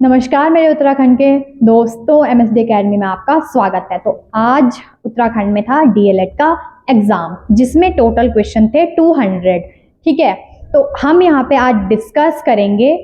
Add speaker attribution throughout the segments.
Speaker 1: नमस्कार मेरे उत्तराखंड के दोस्तों, MSD अकेडमी में आपका स्वागत है। तो आज उत्तराखंड में था DLED का एग्जाम, जिसमें टोटल क्वेश्चन थे 200। ठीक है, तो हम यहाँ पे आज डिस्कस करेंगे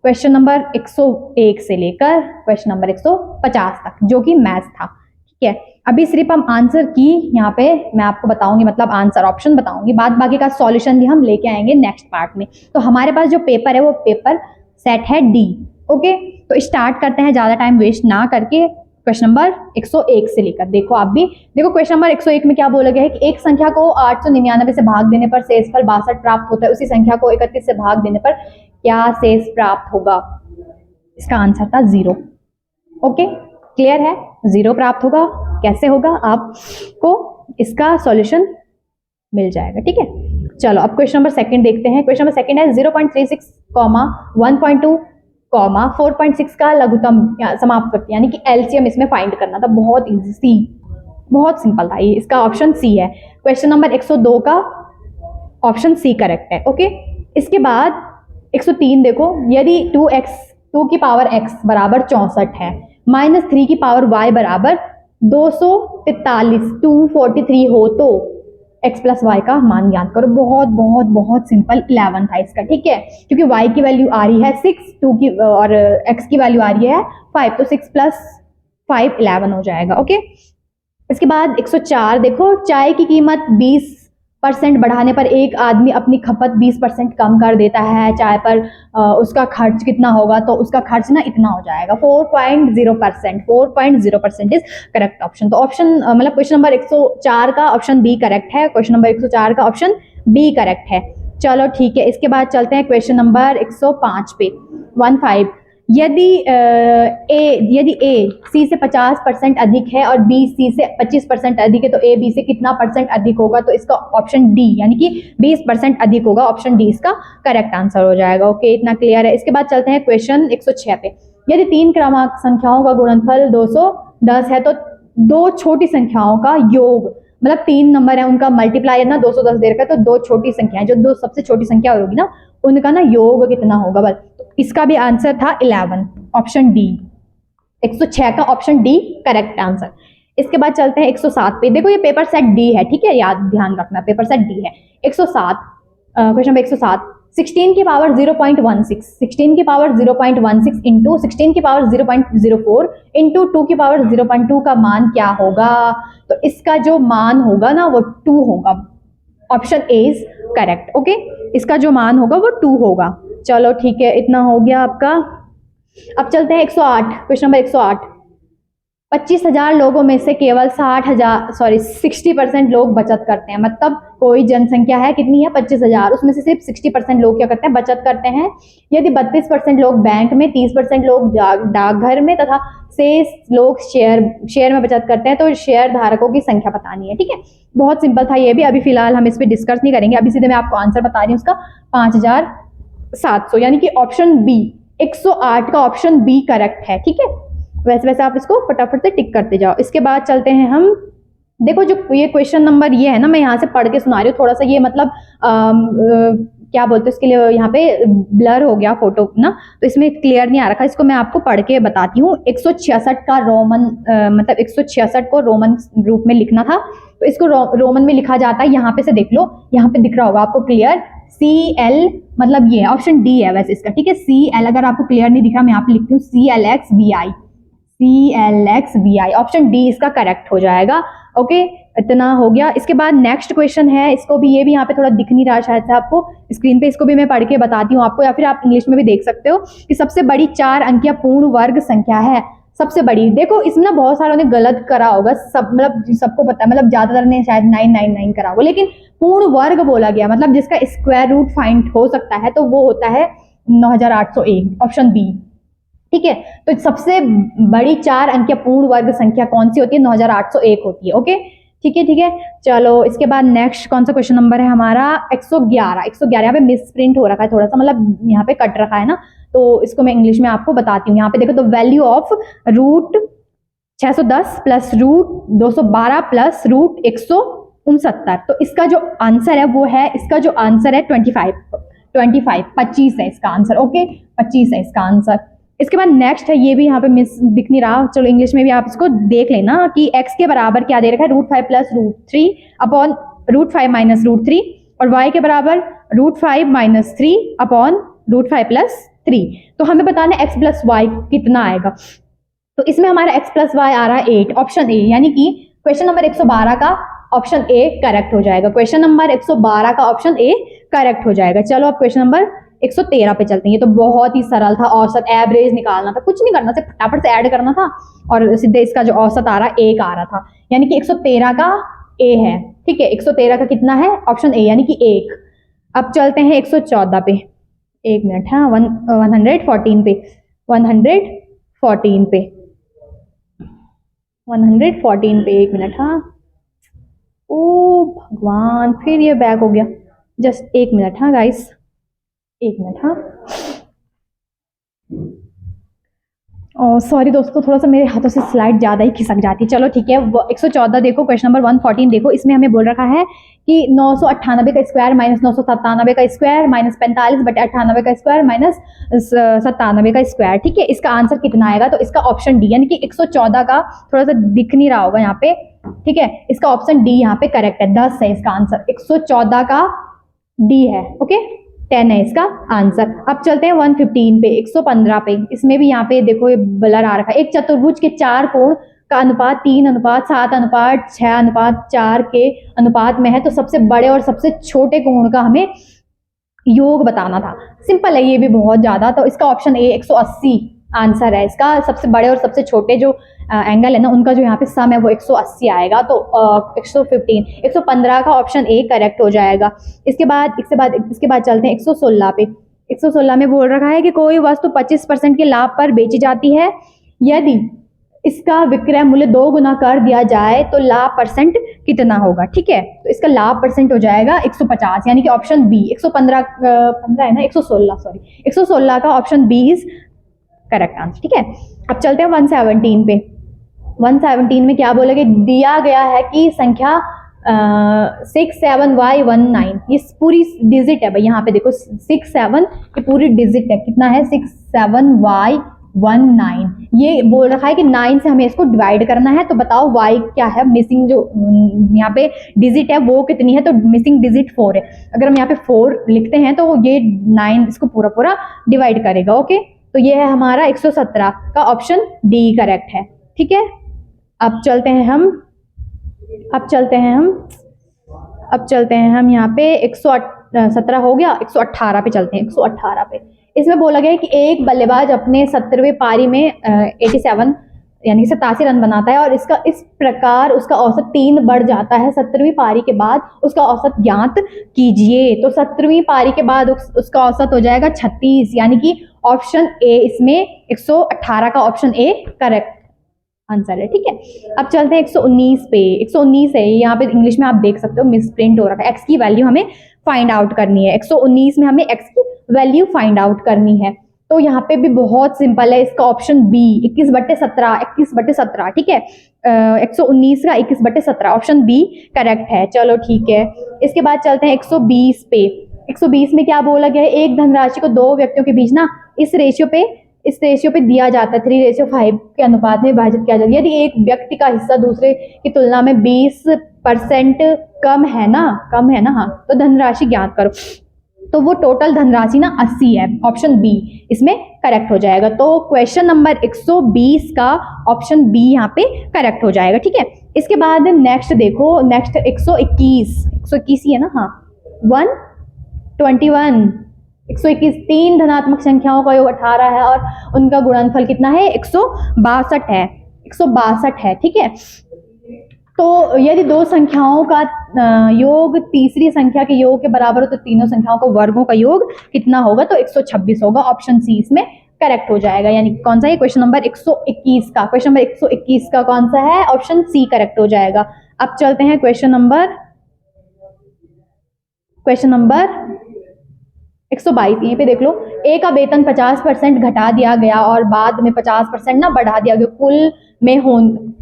Speaker 1: क्वेश्चन नंबर 101 से लेकर क्वेश्चन नंबर 150 तक, जो कि मैथ्स था। ठीक है, अभी सिर्फ हम आंसर की यहाँ पे मैं आपको बताऊंगी, मतलब आंसर ऑप्शन बताऊंगी, बाकी का सॉल्यूशन भी हम लेके आएंगे नेक्स्ट पार्ट में। तो हमारे पास जो पेपर है वो पेपर सेट है D। ओके, तो स्टार्ट करते हैं ज़्यादा टाइम वेस्ट ना करके क्वेश्चन नंबर 101 से लेकर। देखो आप भी देखो, क्वेश्चन नंबर 101 में क्या बोला गया है कि एक संख्या को 899 से भाग देने पर शेषफल 62 प्राप्त होता है, उसी संख्या को 31 से भाग देने पर क्या शेष प्राप्त होगा। इसका आंसर था 0। ओके, क्लियर है, 0 प्राप्त होगा। कैसे होगा, आपको इसका सॉल्यूशन मिल जाएगा। ठीक है, चलो अब क्वेश्चन नंबर सेकंड देखते हैं। क्वेश्चन नंबर सेकंड है 0.36, 1.2, 4.6 का लघुत्तम समाप्त यानी कि LCM इसमें फाइंड करना था। बहुत इजी, बहुत सिंपल था ये। इसका ऑप्शन सी है। क्वेश्चन नंबर 102 का ऑप्शन सी करेक्ट है। ओके, इसके बाद 103 देखो, यदि 2 की पावर x बराबर 64 है, -3 की पावर y बराबर 243 243 हो तो x प्लस वाई का मान ज्ञात करो। बहुत बहुत बहुत सिंपल, 11 था इसका। ठीक है, क्योंकि y की वैल्यू आ रही है 6, 2 की और x की वैल्यू आ रही है 5, तो 6 + 5 11 हो जाएगा। ओके, इसके बाद 104 देखो, चाय की कीमत 20% बढ़ाने पर एक आदमी अपनी खपत 20% कम कर देता है, चाय पर उसका खर्च कितना होगा, तो उसका खर्च ना इतना हो जाएगा 4.0%। 4.0% इज करेक्ट ऑप्शन। तो ऑप्शन मतलब क्वेश्चन नंबर 104 का ऑप्शन बी करेक्ट है। क्वेश्चन नंबर 104 का ऑप्शन बी करेक्ट है। चलो ठीक है, इसके बाद चलते हैं क्वेश्चन नंबर 105 पे। 15 यदि A C से 50% अधिक है और B C से 25% अधिक है, तो A B से कितना % अधिक होगा, तो इसका ऑप्शन डी यानी कि 20% अधिक होगा। ऑप्शन डी इसका करेक्ट आंसर हो जाएगा। ओके, इतना क्लियर है। इसके बाद चलते हैं क्वेश्चन 106 पे। यदि 3 क्रमांक संख्याओं का गुणनफल 210 है, तो 2 छोटी संख्याओं का योग, मतलब 3 नंबर है उनका मल्टीप्लाई है ना 210 दे रखा है, तो 2 छोटी संख्याएं, जो 2 सबसे छोटी संख्या होगी ना, उनका ना योग कितना होगा बस। तो इसका भी आंसर था 11, ऑप्शन डी। 106 का ऑप्शन डी करेक्ट आंसर। इसके बाद चलते हैं 107 पे। देखो ये पेपर सेट डी है। ठीक है, याद ध्यान रखना, पेपर सेट डी है। 107 क्वेश्चन नंबर 107, 16 की पावर 0.16, 16 की पावर 0.16 इंटू 16 की पावर 0.04 इंटू 2 की पावर 0.2 का मान क्या होगा। तो इसका जो मान होगा ना वो 2 होगा। Option A is correct. Okay, इसका जो मान होगा वो 2 होगा। चलो ठीक है, इतना हो गया आपका। अब चलते हैं 108, क्वेश्चन नंबर 108, 25,000 लोगों में से केवल 60% लोग बचत करते हैं। मतलब कोई जनसंख्या है, कितनी है, 25,000, उसमें से सिर्फ 60% लोग क्या करते हैं, बचत करते हैं। यदि 32% लोग बैंक में, 30% लोग डाकघर में तथा शेष लोग शेयर में बचत करते हैं, तो शेयर धारकों की संख्या बतानी है। ठीक है, बहुत सिंपल था ये भी। अभी फिलहाल हम इस पर डिस्कस नहीं करेंगे, अभी सीधे मैं आपको आंसर बता रही हूँ उसका। 5,700 यानी कि ऑप्शन बी, 108 का ऑप्शन बी करेक्ट है। ठीक है, वैसे वैसे आप इसको फटाफट से टिक करते जाओ। इसके बाद चलते हैं हम, देखो जो ये क्वेश्चन नंबर ये है ना, मैं यहाँ से पढ़ के सुना रही हूँ, थोड़ा सा ये मतलब क्या बोलते हैं इसके लिए, यहाँ पे ब्लर हो गया फोटो ना, तो इसमें क्लियर नहीं आ रखा। इसको मैं आपको पढ़ के बताती हूँ। 166 का रोमन मतलब 166 को रोमन रूप में लिखना था, तो इसको रोमन में लिखा जाता है। यहाँ पे से देख लो, यहाँ पे दिख रहा होगा आपको क्लियर, CL, मतलब ये ऑप्शन डी है वैसे इसका। ठीक है, CL, अगर आपको क्लियर नहीं दिख रहा मैं यहाँ पे लिखती हूँ CLXVI, CLXVI, ऑप्शन डी इसका करेक्ट हो जाएगा। ओके, इतना हो गया। इसके बाद नेक्स्ट क्वेश्चन है, इसको भी, ये भी यहाँ पे थोड़ा दिख नहीं रहा शायद से आपको स्क्रीन पे, इसको भी मैं पढ़ के बताती हूँ आपको, या फिर आप इंग्लिश में भी देख सकते हो कि सबसे बड़ी 4 अंकीय पूर्ण वर्ग संख्या है। सबसे बड़ी, देखो इसमें ना बहुत सारों ने गलत करा होगा, सब मतलब सबको पता है, मतलब ज्यादातर ने शायद 999 करा होगा, लेकिन पूर्ण वर्ग बोला गया, मतलब जिसका स्क्वायर रूट फाइंड हो सकता है, तो वो होता है 9801, ऑप्शन बी। ठीक है, तो सबसे बड़ी 4 अंकीय पूर्ण वर्ग संख्या कौन सी होती है, 9801 होती है। ओके, ठीक है, ठीक है। चलो इसके बाद नेक्स्ट कौन सा क्वेश्चन नंबर है हमारा, 111 यहाँ पे मिस प्रिंट हो रखा है थोड़ा सा, मतलब यहाँ पे कट रखा है ना, तो इसको मैं इंग्लिश में आपको बताती हूँ। यहाँ पे देखो, तो value of root 610 plus root 212 plus root 169, तो इसका जो आंसर है वो है, इसका जो आंसर है 25। 25, 25 है इसका आंसर। ओके, 25 है इसका आंसर। इसके बाद नेक्स्ट है, ये भी यहाँ पे मिस दिख नहीं रहा, चलो इंग्लिश में भी आप इसको देख लेना कि x के बराबर क्या दे रखा है, √5 प्लस √3 अपॉन √5 माइनस √3, और y के बराबर √5 माइनस 3 अपॉन √5 प्लस 3। तो हमें बताना है x प्लस वाई कितना आएगा। तो इसमें हमारा x प्लस वाई आ रहा है 8, ऑप्शन ए, यानी कि क्वेश्चन नंबर 112 का ऑप्शन ए करेक्ट हो जाएगा। क्वेश्चन नंबर 112 का ऑप्शन ए करेक्ट हो जाएगा। चलो अब क्वेश्चन नंबर 113 पे चलते हैं। ये तो बहुत ही सरल था, औसत एवरेज निकालना था, कुछ नहीं करना, सिर्फ फटाफट से ऐड करना था और सीधे इसका जो औसत आ रहा है 1 आ रहा था, यानी कि 113 का ए है। ठीक है, 113 का कितना है, ऑप्शन ए यानी कि 1। अब चलते हैं 114 पे, 1 मिनट, हाँ 114 पे, 114 पे, 114 पे, 1 मिनट, हाँ, ओ भगवान, फिर ये बैक हो गया, जस्ट 1 मिनट, हाँ गाइस, 1 मिनट, हाँ, सॉरी दोस्तों, थोड़ा सा मेरे हाथों से स्लाइड ज़्यादा ही खिसक जाती है। चलो ठीक है, 114 देखो, क्वेश्चन नंबर 114 देखो, इसमें हमें बोल रखा है कि 998 का स्क्वायर माइनस 997 का स्क्वायर माइनस 45/98 का स्क्वायर माइनस 97 का स्क्वायर। ठीक है, इसका आंसर कितना आएगा, तो इसका ऑप्शन डी, यानी कि 114 का थोड़ा सा दिख नहीं रहा होगा यहाँ पे। ठीक है, इसका ऑप्शन डी यहाँ पे करेक्ट है, 10 है इसका आंसर, 114 का डी है। ओके, 10 है इसका आंसर। अब चलते हैं 115 पे, 115 पे, इसमें भी यहाँ पे देखो ये ब्लर आ रखा है। एक चतुर्भुज के 4 कोण का अनुपात 3:7:6:4 के अनुपात में है, तो सबसे बड़े और सबसे छोटे कोण का हमें योग बताना था। सिंपल है ये भी बहुत ज्यादा, तो इसका ऑप्शन ए 180 आंसर है इसका। सबसे बड़े और सबसे छोटे जो एंगल है ना, उनका जो यहाँ पे सम है वो 180 आएगा, तो 115 का ऑप्शन ए करेक्ट हो जाएगा। इसके बाद चलते हैं 116 पे। 116 में बोल रखा है कि कोई वस्तु 25% के लाभ पर बेची जाती है, यदि इसका विक्रय मूल्य 2 गुना कर दिया जाए तो लाभ परसेंट कितना होगा। ठीक है, तो इसका लाभ परसेंट हो जाएगा 150, यानी कि ऑप्शन बी, 115 है ना, 116 सॉरी, 116 का option B is correct answer. ठीक है, अब चलते हैं 117 पे। 117 में क्या बोला कि दिया गया है कि संख्या 67Y19, ये पूरी डिजिट है भाई, यहाँ पे देखो 67 ये पूरी डिजिट है, कितना है 67Y19। ये बोल रखा है कि 9 से हमें इसको डिवाइड करना है, तो बताओ y क्या है, मिसिंग जो यहाँ पे डिजिट है वो कितनी है, तो मिसिंग डिजिट 4 है। अगर हम यहाँ पे 4 लिखते हैं तो ये 9 इसको पूरा पूरा डिवाइड करेगा। ओके, तो ये है हमारा 117 का ऑप्शन डी करेक्ट है। ठीक है, अब चलते हैं हम यहाँ पे 117 हो गया, 118 पे चलते हैं। 118 पे इसमें बोला गया है कि एक बल्लेबाज अपने 70वें पारी में 87 यानी 87 रन बनाता है, और इसका इस प्रकार उसका औसत 3 बढ़ जाता है। 70वीं पारी के बाद उसका औसत ज्ञात कीजिए। तो 70वीं पारी के बाद उसका औसत हो जाएगा 36, यानी कि ऑप्शन ए इसमें 118 का ऑप्शन ए करेक्ट आंसर है। ठीक है, अब चलते हैं 119 पे। 119 है, यहाँ पे इंग्लिश में आप देख सकते हो मिस प्रिंट हो रखा है। एक्स की वैल्यू हमें फाइंड आउट करनी है। 119 में हमें एक्स की वैल्यू फाइंड आउट करनी है, तो यहाँ पे भी बहुत सिंपल है, इसका ऑप्शन बी 21/17। ठीक है, 119 का 21/17 ऑप्शन बी करेक्ट है। चलो ठीक है, इसके बाद चलते हैं 120 पे। 120 में क्या बोला गया है, एक धनराशि को 2 व्यक्तियों के बीच ना इस रेशियो पे दिया जाता है, 3:5 के अनुपात में विभाजित किया जाता है। यदि एक व्यक्ति का हिस्सा दूसरे की तुलना में 20% कम है ना, हाँ, तो धनराशि ज्ञात करो। तो वो टोटल धनराशि ना 80 है, ऑप्शन बी इसमें करेक्ट हो जाएगा। तो क्वेश्चन नंबर 120 का ऑप्शन बी यहाँ पे करेक्ट हो जाएगा। ठीक है, इसके बाद नेक्स्ट देखो, नेक्स्ट 121 ही है ना, हाँ, 121 121 3 धनात्मक संख्याओं का योग 18 है और उनका गुणनफल कितना है, 162 है। 162 है। ठीक है, तो यदि 2 संख्याओं का योग तीसरी संख्या के योग के बराबर हो तो तीनों संख्याओं का वर्गों का योग कितना होगा, तो 126 होगा। ऑप्शन सी इसमें करेक्ट हो जाएगा। यानी कौन सा है, क्वेश्चन नंबर 121 का, क्वेश्चन नंबर 121 का कौन सा है, ऑप्शन सी करेक्ट हो जाएगा। अब चलते हैं क्वेश्चन नंबर 122। यहीं पे देख लो, ए का वेतन 50% घटा दिया गया और बाद में 50% ना बढ़ा दिया गया,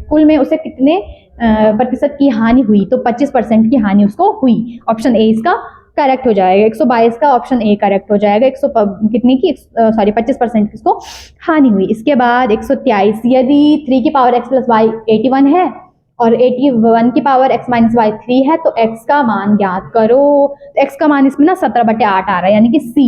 Speaker 1: कुल में उसे कितने प्रतिशत की हानि हुई, तो 25% की हानि उसको हुई। ऑप्शन ए इसका करेक्ट हो जाएगा। 122 का ऑप्शन ए करेक्ट हो जाएगा। 100 कितने की, सॉरी 25% की इसको हानि हुई। इसके बाद 123, यदि 3 की पावर x प्लस वाई 81 है और 81 की पावर x माइनस वाई 3 है तो x का मान ज्ञात करो। तो x का मान इसमें ना 17/8 आ रहा है, यानी कि C,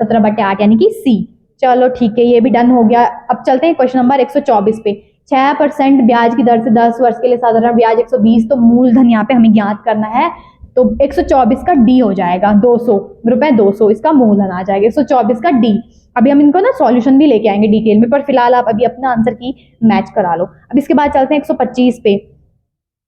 Speaker 1: 17/8 यानी कि C। चलो ठीक है, ये भी डन हो गया। अब चलते हैं क्वेश्चन नंबर 124 पे। 6% ब्याज की दर से 10 वर्ष के लिए साधारण ब्याज 120, तो मूलधन यहाँ पे हमें ज्ञात करना है। तो 124 का डी हो जाएगा, 200 रुपए, 200 इसका मूलधन आ जाएगा। 124 का डी। अभी हम इनको ना सॉल्यूशन भी लेके आएंगे डिटेल में, पर फिलहाल आप अभी अपना आंसर की मैच करा लो। अब इसके बाद चलते हैं 125 पे।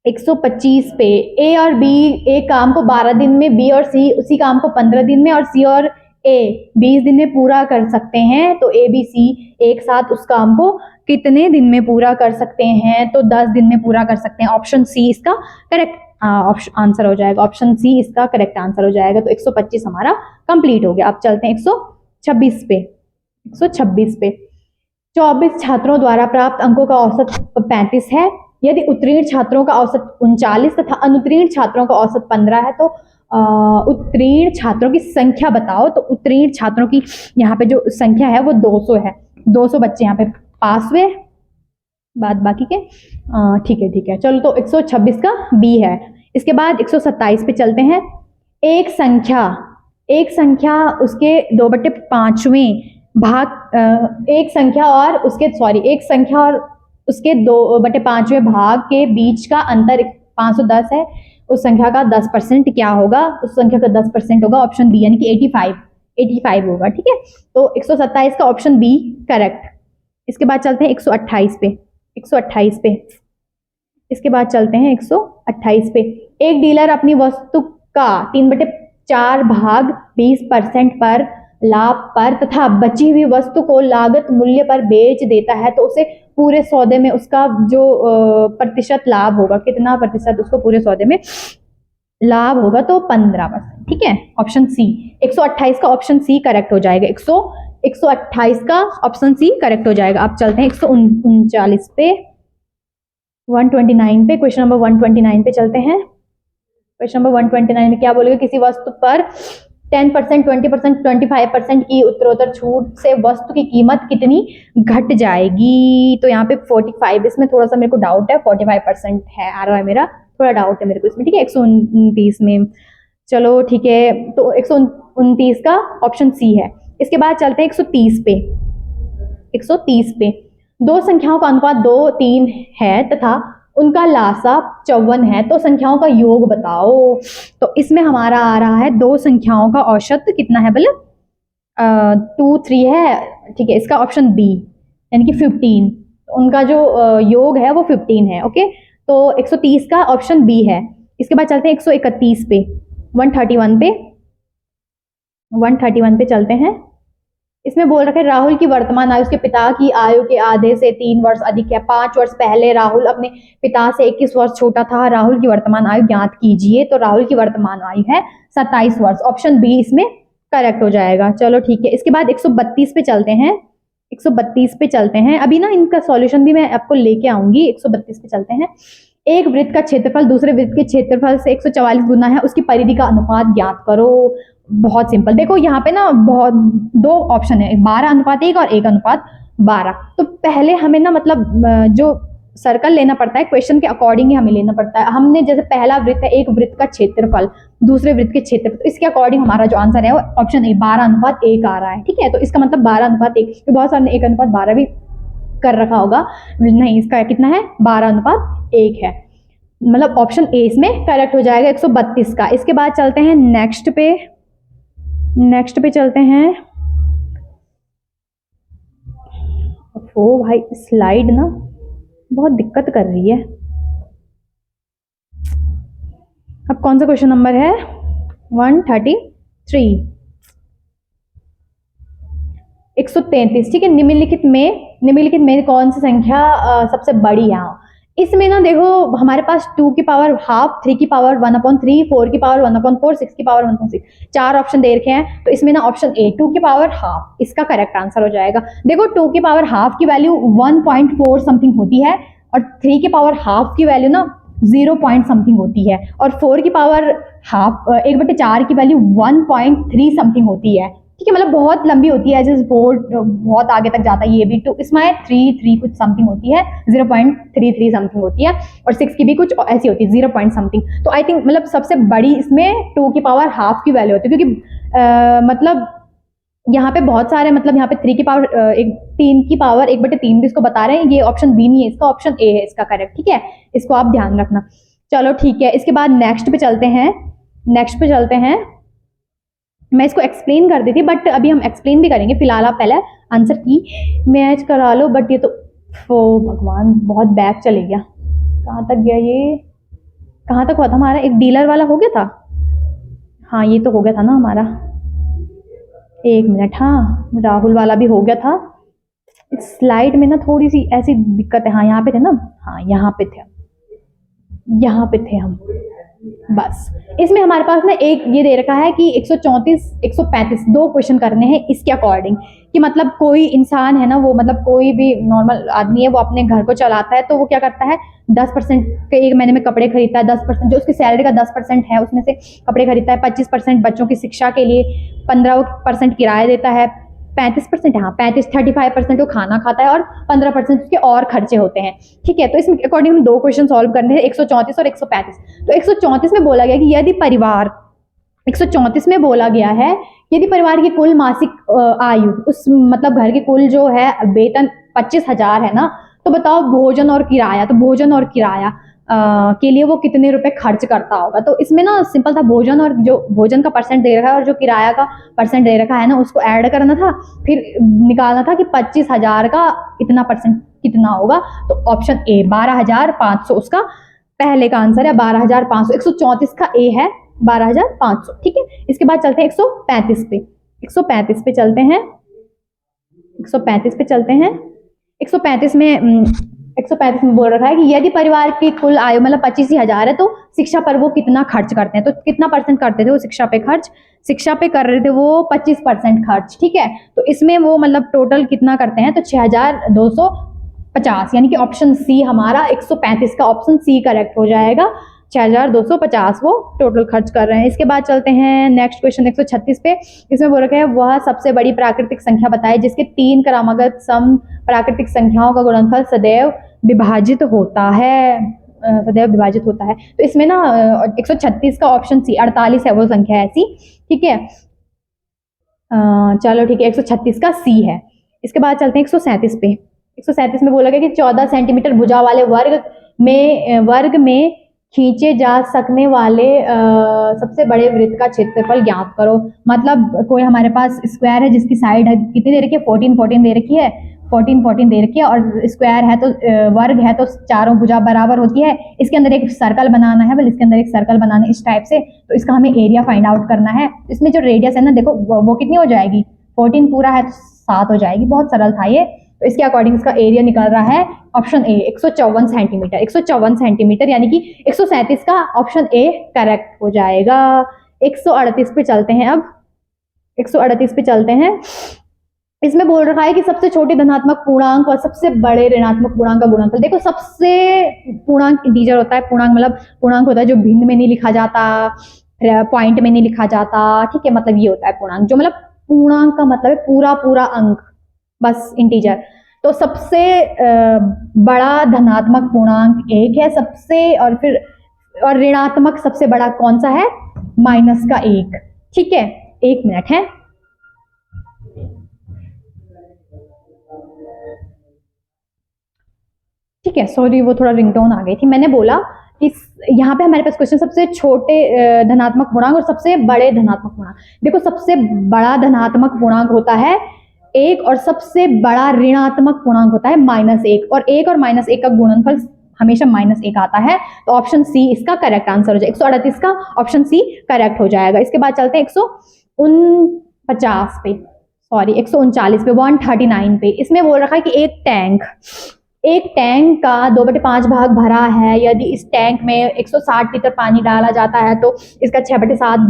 Speaker 1: 125 पे ए और बी एक काम को 12 दिन में, बी और सी उसी काम को 15 दिन में और सी और ए 20 दिन में पूरा कर सकते हैं। तो ए बी सी एक साथ उस काम को कितने दिन में पूरा कर सकते हैं? तो 10 दिन में पूरा कर सकते हैं। ऑप्शन सी इसका करेक्ट आंसर हो जाएगा। ऑप्शन सी इसका करेक्ट आंसर हो जाएगा। तो 125 हमारा कंप्लीट हो गया। अब चलते हैं 126 पे। 126 पे 24 छात्रों द्वारा प्राप्त अंकों का औसत 35 है। यदि उत्तीर्ण छात्रों का औसत 39 तथा अनुत्तीर्ण छात्रों का औसत 15 है तो उत्तीर्ण छात्रों की संख्या बताओ। तो उत्तीर्ण छात्रों की यहाँ पे जो संख्या है वो 200 है। 200 बच्चे यहाँ पे पास हुए, बाद बाकी के ठीक है चलो। तो 126 का बी है। इसके बाद 127 पे चलते हैं। एक संख्या उसके 2/5वें भाग, एक संख्या और उसके 2/5वें भाग के बीच का अंतर 510 है। उस संख्या का 10% क्या होगा? उस संख्या का 10% होगा ऑप्शन बी, यानी कि 85 होगा। ठीक है, तो 127 का ऑप्शन बी करेक्ट। इसके बाद चलते हैं 128 पे। 128 पे इसके बाद चलते हैं 128 पे। एक डीलर अपनी वस्तु का 3/4 भाग 20% पर लाभ पर तथा बची हुई वस्तु को लागत मूल्य पर बेच देता है, तो उसे पूरे सौदे में उसका जो प्रतिशत लाभ होगा, कितना प्रतिशत उसको पूरे सौदे में लाभ होगा? तो 15%। ठीक है, ऑप्शन सी। 128 का ऑप्शन सी करेक्ट हो जाएगा। 128 का ऑप्शन सी करेक्ट हो जाएगा। अब चलते हैं 139 पे, 129 पे, क्वेश्चन नंबर 129 पे चलते हैं। क्वेश्चन नंबर 129 में क्या बोलेगा? किसी वस्तु पर 10%, 20%, 25% की उत्तरोत्तर छूट से वस्तु की कीमत कितनी घट जाएगी? तो यहाँ पे 45, इसमें थोड़ा सा मेरे को डाउट है। 45% है आ रहा है मेरा, थोड़ा डाउट है मेरे को इसमें। ठीक है, 129 में चलो ठीक है, तो 129 का ऑप्शन सी है। इसके बाद चलते हैं 130 पे। 130 पे दो संख्याओं का अनुपात 2:3 है तथा उनका लासा 54 है, तो संख्याओं का योग बताओ। तो इसमें हमारा आ रहा है दो संख्याओं का औसत कितना है? बोले 2-3 है। ठीक है, इसका ऑप्शन बी, यानी कि 15, उनका जो योग है वो 15 है। ओके, तो 130 का ऑप्शन बी है। इसके बाद चलते हैं 131 पे, 131 पे, 131 पे चलते हैं। इसमें बोल रखा है राहुल की वर्तमान आयु उसके पिता की आयु के आधे से 3 वर्ष अधिक है। 5 वर्ष पहले राहुल अपने पिता से 21 वर्ष छोटा था। राहुल की वर्तमान आयु ज्ञात कीजिए। तो राहुल की वर्तमान आयु है 27 वर्ष। ऑप्शन बी इसमें करेक्ट हो जाएगा। चलो ठीक है, इसके बाद 132 पे चलते हैं। 132 पे चलते हैं। अभी ना इनका सॉल्यूशन भी मैं आपको लेके आऊंगी। 132 पे चलते हैं। एक वृत्त का क्षेत्रफल दूसरे वृत्त के क्षेत्रफल से 144 गुना है, उसकी परिधि का अनुपात ज्ञात करो। बहुत सिंपल, देखो यहाँ पे ना बहुत दो ऑप्शन है, 12:1 और 1:12। तो पहले हमें ना मतलब जो सर्कल लेना पड़ता है, क्वेश्चन के अकॉर्डिंग ही हमें लेना पड़ता है। हमने जैसे पहला वृत्त है, एक वृत्त का क्षेत्रफल दूसरे वृत्त के क्षेत्रफल, तो इसके अकॉर्डिंग हमारा जो आंसर है वो ऑप्शन ए 12:1 आ रहा है। ठीक है, तो इसका मतलब 12:1, तो बहुत सारे 1:12 भी कर रखा होगा, नहीं इसका कितना है? 12:1 है। मतलब ऑप्शन ए इसमें करेक्ट हो जाएगा 132 का। इसके बाद चलते हैं नेक्स्ट पे चलते हैं। ओ भाई स्लाइड ना बहुत दिक्कत कर रही है। अब कौन सा क्वेश्चन नंबर है? 133, 133। ठीक है, निम्नलिखित में कौन सी संख्या सबसे बड़ी है? इसमें ना देखो हमारे पास 2 की पावर हाफ, 3 की पावर 1/3, 4 की पावर 1/4, 6 की पावर 1/6, 4 ऑप्शन दे रखे हैं। तो इसमें ना ऑप्शन ए 2 की पावर हाफ इसका करेक्ट आंसर हो जाएगा। देखो 2 की पावर हाफ की वैल्यू 1.4 समथिंग होती है और 3 की पावर हाफ की वैल्यू ना 0 पॉइंट समथिंग होती है, और 4 की पावर हाफ 1/4 की वैल्यू 1.3 समथिंग होती है। ठीक है, मतलब बहुत लंबी होती है, जैसे 4 बहुत आगे तक जाता है, ये भी तो इसमें 3 कुछ समथिंग होती है, 0.33 समथिंग होती है, और 6 की भी कुछ ऐसी होती है 0 पॉइंट समथिंग। तो आई थिंक मतलब सबसे बड़ी इसमें 2 की पावर हाफ की वैल्यू होती है, क्योंकि मतलब यहाँ पे बहुत सारे, मतलब यहाँ पे 3 की पावर 3 की पावर 1/3 भी इसको बता रहे हैं। ये ऑप्शन बी नहीं है इसका, ऑप्शन ए है इसका करेक्ट। ठीक है, इसको आप ध्यान रखना। चलो ठीक है, इसके बाद नेक्स्ट पे चलते हैं। नेक्स्ट पे चलते हैं, मैं इसको एक्सप्लेन कर दी थी, बट अभी हम एक्सप्लेन भी करेंगे। फिलहाल आप पहले आंसर की मैच करा लो। बट ये तो ओ भगवान, बहुत बैक चले गया। कहाँ तक गया ये, कहाँ तक हुआ था हमारा? एक डीलर वाला हो गया था, हाँ ये तो हो गया था ना हमारा। एक मिनट, हाँ राहुल वाला भी हो गया था। इस स्लाइड में ना थोड़ी सी ऐसी दिक्कत है। हाँ यहाँ पे थे ना, हाँ यहाँ पे थे, यहाँ पे थे हम। बस इसमें हमारे पास ना एक ये दे रखा है कि 134 135 दो क्वेश्चन करने हैं इसके अकॉर्डिंग, कि मतलब कोई इंसान है ना, वो मतलब कोई भी नॉर्मल आदमी है, वो अपने घर को चलाता है, तो वो क्या करता है 10% के एक महीने में कपड़े खरीदता है, 10% जो उसकी सैलरी का 10% है उसमें से कपड़े खरीदता है, 25% बच्चों की शिक्षा के लिए, 15% किराया देता है, 35% हाँ 35-35% वो खाना खाता है, और 15% उसके और खर्चे होते हैं। ठीक है, तो इसमें अकॉर्डिंग हम दो क्वेश्चन सॉल्व करने हैं, 134 और 135। तो 134 में बोला गया कि यदि परिवार, 134 में बोला गया है यदि परिवार की कुल मासिक आयु, उस मतलब घर की कुल जो है वेतन 25,000 है ना, तो बताओ भोजन और किराया, तो भोजन और किराया के लिए वो कितने रुपए खर्च करता होगा। तो इसमें ना सिंपल था, भोजन और जो भोजन का परसेंट दे रखा है और जो किराया का परसेंट दे रखा है ना, उसको ऐड करना था, फिर निकालना था कि 25,000 का इतना परसेंट कितना होगा। तो ऑप्शन ए 12,500 उसका पहले का आंसर है, 12,500। 134 का ए है 12,500। ठीक है, इसके बाद चलते हैं 135 पे। 135 पे चलते हैं, 135 पे चलते हैं। 135 में 135 में बोल रखा है कि यदि परिवार की कुल आयु मतलब 25,000 है, तो शिक्षा पर वो कितना खर्च करते हैं। तो कितना परसेंट करते थे वो शिक्षा पे खर्च, शिक्षा पे कर रहे थे वो 25% खर्च। ठीक है, तो इसमें वो मतलब टोटल कितना करते हैं, तो 6,250, यानी कि ऑप्शन सी हमारा 135 का ऑप्शन सी करेक्ट हो जाएगा। 6,250 वो टोटल खर्च कर रहे हैं। इसके बाद चलते हैं नेक्स्ट क्वेश्चन 136 पे। इसमें बोल रखा है वह सबसे बड़ी प्राकृतिक संख्या बताए जिसके 3 क्रमागत सम प्राकृतिक संख्याओं का गुणनफल सदैव विभाजित होता है, सदैव विभाजित होता है। तो इसमें ना 136 का ऑप्शन सी 48 है वो संख्या ऐसी। ठीक है, चलो ठीक है, 136 का सी है। इसके बाद चलते हैं 137 पे। 137 में बोला गया कि 14 सेंटीमीटर भुजा वाले वर्ग में खींचे जा सकने वाले सबसे बड़े वृत्त का क्षेत्रफल ज्ञात करो। मतलब कोई हमारे पास स्क्वायर है जिसकी साइड है कितनी दे रखी है, 14 दे रखी है, 14 दे रखी है, और स्क्वायर है तो वर्ग है तो चारों भुजा बराबर होती है। इसके अंदर एक सर्कल बनाना है, इसके अंदर एक सर्कल बनाना है इस टाइप से। तो इसका हमें एरिया फाइंड आउट करना है। इसमें जो रेडियस है ना, देखो वो कितनी हो जाएगी, 14 पूरा है तो 7 हो जाएगी। बहुत सरल था ये। तो इसके अकॉर्डिंग इसका एरिया निकल रहा है ऑप्शन ए 154 सेंटीमीटर। 154 सेंटीमीटर यानी कि 137 का ऑप्शन ए करेक्ट हो जाएगा। 138 पे चलते हैं अब। 138 पे चलते हैं। इसमें बोल रखा है कि सबसे छोटे धनात्मक पूर्णांक और सबसे बड़े ऋणात्मक पूर्णांक का गुणनफल। देखो सबसे पूर्णांक इंटीजर होता है, पूर्णांक मतलब पूर्णांक होता है जो भिन्न में नहीं लिखा जाता, पॉइंट में नहीं लिखा जाता। ठीक है, मतलब ये होता है पूर्णांक, जो मतलब पूर्णांक का मतलब है पूरा पूरा अंक, बस इंटीजर। तो सबसे बड़ा धनात्मक पूर्णांक 1 है सबसे, और फिर और ऋणात्मक सबसे बड़ा कौन सा है, -1। ठीक है, 1 मिनट है। ठीक है, सॉरी वो थोड़ा रिंगटोन आ गई थी। मैंने बोला कि यहाँ पे हमारे पास क्वेश्चन सबसे छोटे धनात्मक पूर्णांक और सबसे बड़े धनात्मक पूर्णांक। देखो सबसे बड़ा धनात्मक पूर्णांक होता है 1 और सबसे बड़ा ऋणात्मक पूर्णांक होता है -1, और 1 और -1 का गुणनफल हमेशा -1 आता है। तो ऑप्शन सी इसका करेक्ट आंसर हो जाएगा। 138 का ऑप्शन सी करेक्ट हो जाएगा। इसके बाद चलते हैं 149 पे, सॉरी 139 पे, 139 पे। इसमें बोल रखा है कि एक टैंक का 2/5 भाग भरा है। यदि इस टैंक में 160 लीटर पानी डाला जाता है तो इसका 6/7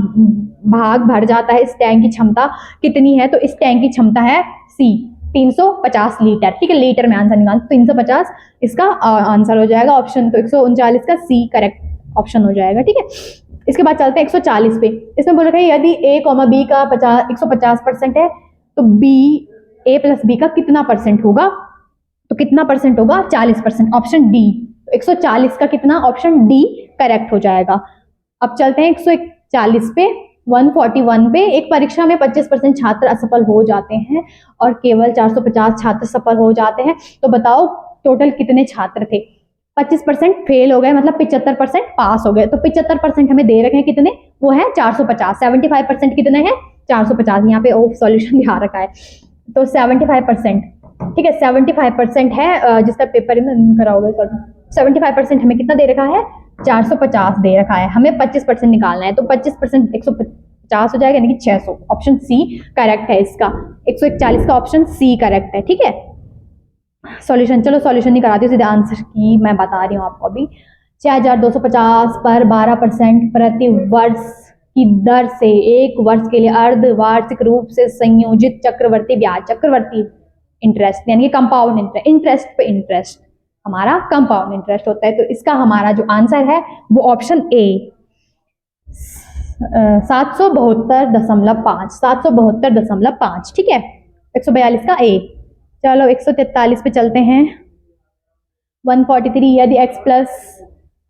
Speaker 1: भाग भर जाता है। इस टैंक की क्षमता कितनी है, तो इस टैंक की क्षमता है सी 350 लीटर, ठीक है, लीटर में आंसर निकाल, 350 इसका आंसर हो जाएगा ऑप्शन, तो 139 का सी करेक्ट ऑप्शन हो जाएगा, ठीक है। इसके बाद चलते हैं 140 पे। इसमें बोल रखा है यदि a, b का 150% है तो b a प्लस b का कितना परसेंट होगा, तो कितना परसेंट होगा, 40%, ऑप्शन डी। 140 का कितना, ऑप्शन डी करेक्ट हो जाएगा। अब चलते हैं 141 पे। 141 पे, एक परीक्षा में 25% छात्र असफल हो जाते हैं और केवल 450 छात्र सफल हो जाते हैं, तो बताओ टोटल कितने छात्र थे। 25% फेल हो गए, मतलब 75% पास हो गए, तो 75% हमें दे रखे हैं कितने, वो है 450। 75% कितने हैं, 450, यहाँ पे सॉल्यूशन दिखा रखा है, तो 75%, ठीक है, 75% है जिसका पेपर कराओगे, 75% हमें कितना दे रखा है, 450 दे रखा है, हमें 25% निकालना है, तो 25% 150 हो जाएगा, यानी कि 600, ऑप्शन सी करेक्ट है इसका। 141 का ऑप्शन सी करेक्ट है, ठीक है। सॉल्यूशन, चलो सॉल्यूशन नहीं कराती हूँ, सीधे आंसर की मैं बता रही हूँ आपको अभी। 6250 पर 12% प्रति वर्ष की दर से एक वर्ष के लिए अर्धवार्षिक रूप से संयोजित चक्रवर्ती ब्याज, चक्रवर्ती इंटरेस्ट यानी कि कंपाउंड इंटरेस्ट पे इंटरेस्ट हमारा कंपाउंड इंटरेस्ट होता है, तो इसका हमारा जो आंसर है वो ऑप्शन ए 772.5, 772.5, ठीक है। 142 का ए। चलो 143 पे चलते हैं। 143, यदि x plus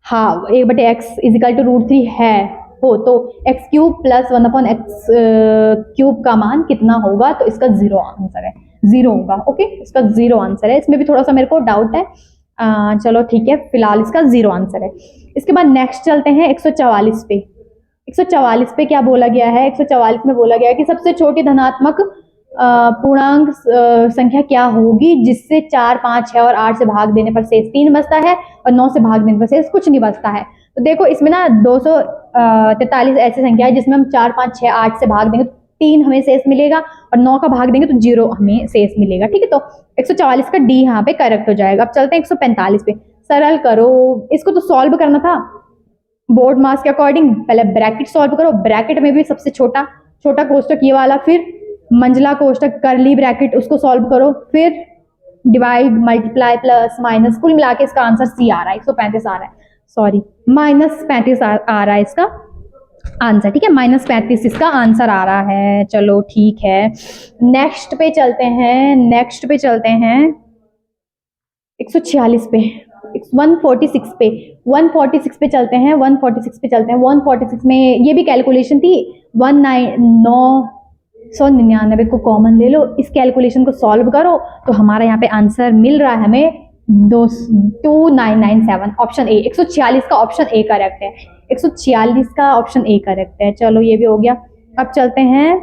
Speaker 1: half 1/x is equal to √3 है हो तो x cube plus 1/x cube का मान कितना होगा, तो इसका 0 आंसर है, 0 होगा, ओके, इसका 0 आंसर है। इसमें भी थोड़ा सा मेरे को डाउट है, चलो ठीक है, फिलहाल इसका 0 आंसर है। इसके बाद नेक्स्ट चलते हैं 144 पे। 144 पे क्या बोला गया है, 144 में बोला गया है कि सबसे छोटी धनात्मक पूर्णांक संख्या क्या होगी जिससे 4, 5, 6 और 8 से भाग देने पर शेष 3 बचता है और 9 से भाग देने पर शेष कुछ नहीं बचता है। तो देखो इसमें ना 243 ऐसी संख्या है जिसमें हम 4, 5, 6, 8 से भाग देंगे तो 3 हमें शेष मिलेगा और 9 का भाग देंगे तो 0 हमें शेष मिलेगा, ठीक है। तो 144 का डी यहाँ पे करेक्ट हो जाएगा। अब चलते हैं 145 पे। सरल करो, इसको तो सॉल्व करना था बोर्ड मास के अकॉर्डिंग। पहले ब्रैकेट सॉल्व करो, ब्रैकेट में भी सबसे छोटा कोष्टक ये वाला, फिर मंझला कोष्टक कर्ली ब्रैकेट उसको सॉल्व करो, फिर डिवाइड, मल्टीप्लाई, प्लस, माइनस, कुल मिला के इसका आंसर सी आ रहा है, 135 आ रहा है, सॉरी -35 आ रहा है इसका आंसर, ठीक है, -35 इसका आंसर आ रहा है। चलो ठीक है, नेक्स्ट पे चलते हैं 146 पे, 146 पे, 146 पे चलते हैं, 146 में ये भी कैलकुलेशन थी। 999 को कॉमन ले लो, इस कैलकुलेशन को सॉल्व करो तो हमारा यहाँ पे आंसर मिल रहा है हमें 2997, ऑप्शन ए। 146 का ऑप्शन ए करेक्ट है, 146 का ऑप्शन ए करेक्ट है। चलो ये भी हो गया। अब चलते हैं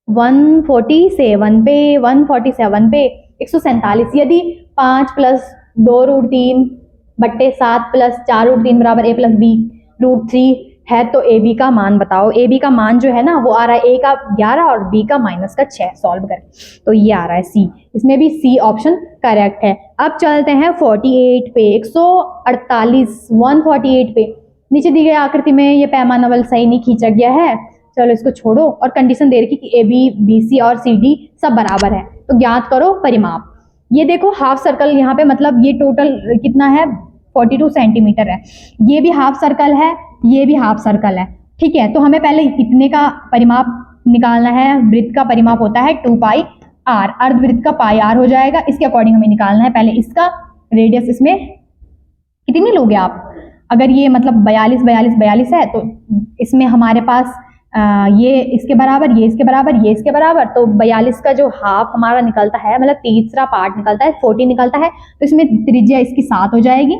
Speaker 1: 147 पे, 147 यदि 5 प्लस 2√3 बट्टे 7 प्लस 4√3 बराबर a प्लस b √3 है तो ए बी का मान बताओ। ए बी का मान जो है ना वो आ रहा है, ए का 11 और बी का -6 सॉल्व करें तो ये आ रहा है सी, इसमें भी सी ऑप्शन करेक्ट है। अब चलते हैं 48 पे, 148 पे। नीचे दी गई आकृति में ये पैमाना बल सही नहीं खींचा गया है, चलो इसको छोड़ो, और कंडीशन दे रखी कि ए बी, बी सी और सी डी सब बराबर है, तो ज्ञात करो परिमाप। ये देखो हाफ सर्कल यहाँ पे, मतलब ये टोटल कितना है 42 सेंटीमीटर है, ये भी हाफ सर्कल है, ये भी हाफ सर्कल है, ठीक है। तो हमें पहले कितने का परिमाप निकालना है, वृत्त का परिमाप होता है 2πr, अर्धवृत्त का πr हो जाएगा, इसके अकॉर्डिंग हमें निकालना है। पहले इसका रेडियस, इसमें कितने लोगे आप, अगर ये मतलब 42 है तो इसमें हमारे पास ये इसके बराबर, ये इसके बराबर, ये इसके बराबर, तो 42 का जो हाफ हमारा निकलता है, मतलब तीसरा पार्ट निकलता है, 40 निकलता है, तो इसमें त्रिज्या इसकी 7 हो जाएगी,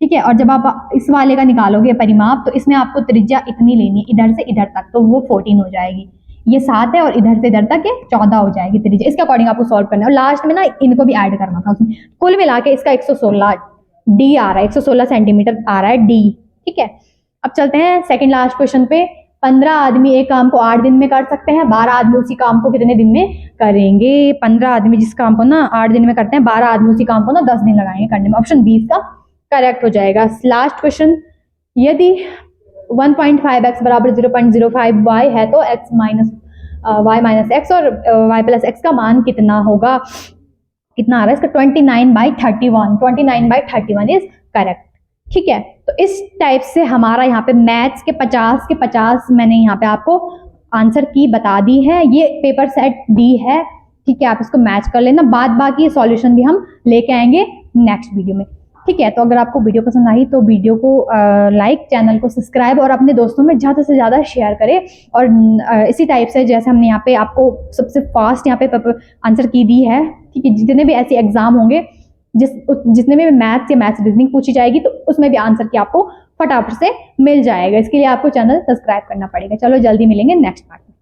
Speaker 1: ठीक है। और जब आप इस वाले का निकालोगे परिमाप तो इसमें आपको त्रिज्या इतनी लेनी है, इधर से इधर तक, तो वो 14 हो जाएगी। ये 7 है और इधर से इधर तक ये 14 हो जाएगी त्रिज्या, इसके अकॉर्डिंग आपको सॉल्व करना है। और लास्ट में ना इनको भी ऐड करना था उसमें, कुल मिला के इसका 116 डी आ रहा है, 116 सेंटीमीटर आ रहा है डी, ठीक है। अब चलते हैं सेकेंड लास्ट क्वेश्चन पे। 15 आदमी एक काम को 8 दिन में कर सकते हैं, 12 आदमी उसी काम को कितने दिन में करेंगे। 15 आदमी जिस काम को ना 8 दिन में करते हैं, 12 आदमी उसी काम को ना 10 दिन लगाएंगे करने में, ऑप्शन बी इसका करेक्ट हो जाएगा। लास्ट क्वेश्चन, यदि 1.5x बराबर 0.05y है तो x वाई माइनस एक्स और वाई प्लस एक्स का मान कितना होगा, कितना आ रहा है इसका 29/31, 29/31 इज करेक्ट। ठीक है, तो इस टाइप से हमारा यहाँ पे मैथ्स के 50 के 50 मैंने यहाँ पे आपको आंसर की बता दी है। ये पेपर सेट डी है, ठीक है, आप इसको मैच कर लेना। बाद बाकी सॉल्यूशन भी हम लेके आएंगे नेक्स्ट वीडियो में। ठीक है, तो अगर आपको वीडियो पसंद आई तो वीडियो को लाइक, चैनल को सब्सक्राइब और अपने दोस्तों में ज़्यादा से ज़्यादा शेयर करें। और इसी टाइप से जैसे हमने यहाँ पे आपको सबसे फास्ट यहाँ पे आंसर की दी है, ठीक है, जितने भी ऐसे एग्जाम होंगे जितने में मैथ्स या मैथ्स रीजनिंग पूछी जाएगी तो उसमें भी आंसर की आपको फटाफट से मिल जाएगा। इसके लिए आपको चैनल सब्सक्राइब करना पड़ेगा। चलो जल्दी मिलेंगे नेक्स्ट पार्ट में।